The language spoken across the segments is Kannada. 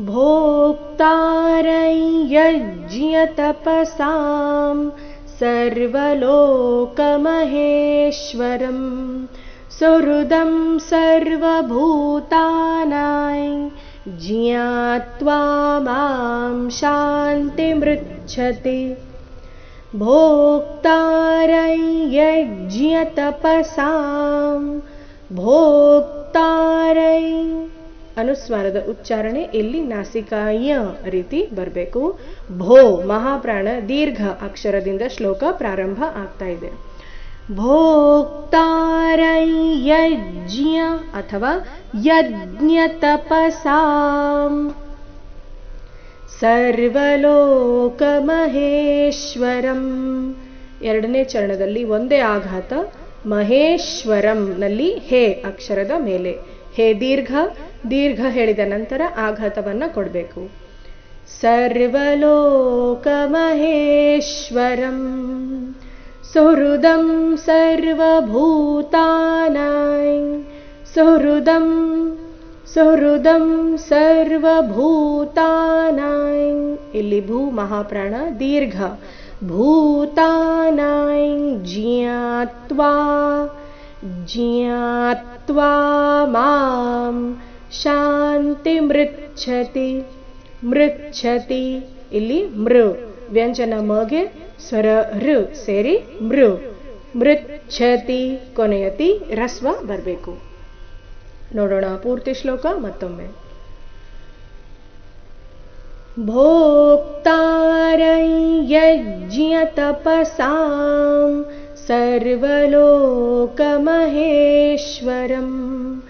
भोक्तारै यज्ञतपसां सर्वलोकमहेश्वरं सुहृदं सर्वभूतानां ज्ञात्वा मां शान्तिमृच्छति। भोक्तारै यज्ञतपसां ಭೋಕ್ತಾರೈ ಅನುಸ್ವಾರದ ಉಚ್ಚಾರಣೆ ಇಲ್ಲಿ ನಾಸಿಕಾಯ ರೀತಿ ಬರಬೇಕು. ಭೋ ಮಹಾಪ್ರಾಣ ದೀರ್ಘ ಅಕ್ಷರದಿಂದ ಶ್ಲೋಕ ಪ್ರಾರಂಭ ಆಗ್ತಾ ಇದೆ. ಭೋಕ್ತಾರೈ ಯಜ್ಞ ಅಥವಾ ಯಜ್ಞ ತಪಸಾಂ ಸರ್ವಲೋಕ ಮಹೇಶ್ವರಂ. ಎರಡನೇ ಚರಣದಲ್ಲಿ ಒಂದೇ ಆಘಾತ. ಮಹೇಶ್ವರಂ ನಲ್ಲಿ ಹೇ ಅಕ್ಷರದ ಮೇಲೆ ಹೇ ದೀರ್ಘ, ದೀರ್ಘ ಹೇಳಿದ ನಂತರ ಆಘಾತವನ್ನ ಕೊಡಬೇಕು. ಸರ್ವಲೋಕ ಮಹೇಶ್ವರಂ ಸುಹೃದಂ ಸರ್ವಭೂತಾನಾಂ ಸುಹೃದಂ ಸುಹೃದಂ ಸರ್ವಭೂತಾನಾಂ. ಇಲ್ಲಿ ಭೂ ಮಹಾಪ್ರಾಣ ದೀರ್ಘ. ಭೂತಾನಾಂ ಜ್ಞಾತ್ವಾ ಜ್ಞಾತ್ವಾ ಮಾಂ ಶಾಂತಿ ಮೃಚ್ಛತಿ. ಮೃಚ್ಛತಿ ಇಲ್ಲಿ ಮೃ ವ್ಯಂಜನ ಮಗೆ ಸ್ವರ ಋ ಸೇರಿ ಮೃ. ಮೃಚ್ಛತಿ ಕೊನೆಯತಿ ರಸ್ವ ಬರಬೇಕು. ನೋಡೋಣ ಪೂರ್ತಿ ಶ್ಲೋಕ ಮತ್ತೊಮ್ಮೆ. ಭೋಕ್ತಾರೈ ಯಜ್ಞತಪಸಾಂ ಸರ್ವಲೋಕಮಹೇಶ್ವರಂ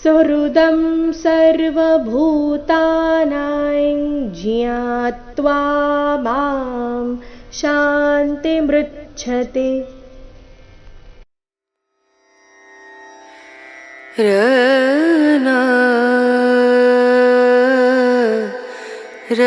ಸುಹೃದಂ ಸರ್ವಭೂತಾನಾಂ ಜ್ಞಾತ್ವಾ ಮಾಂ ಶಾಂತಿಮೃಚ್ಛತಿ. ರ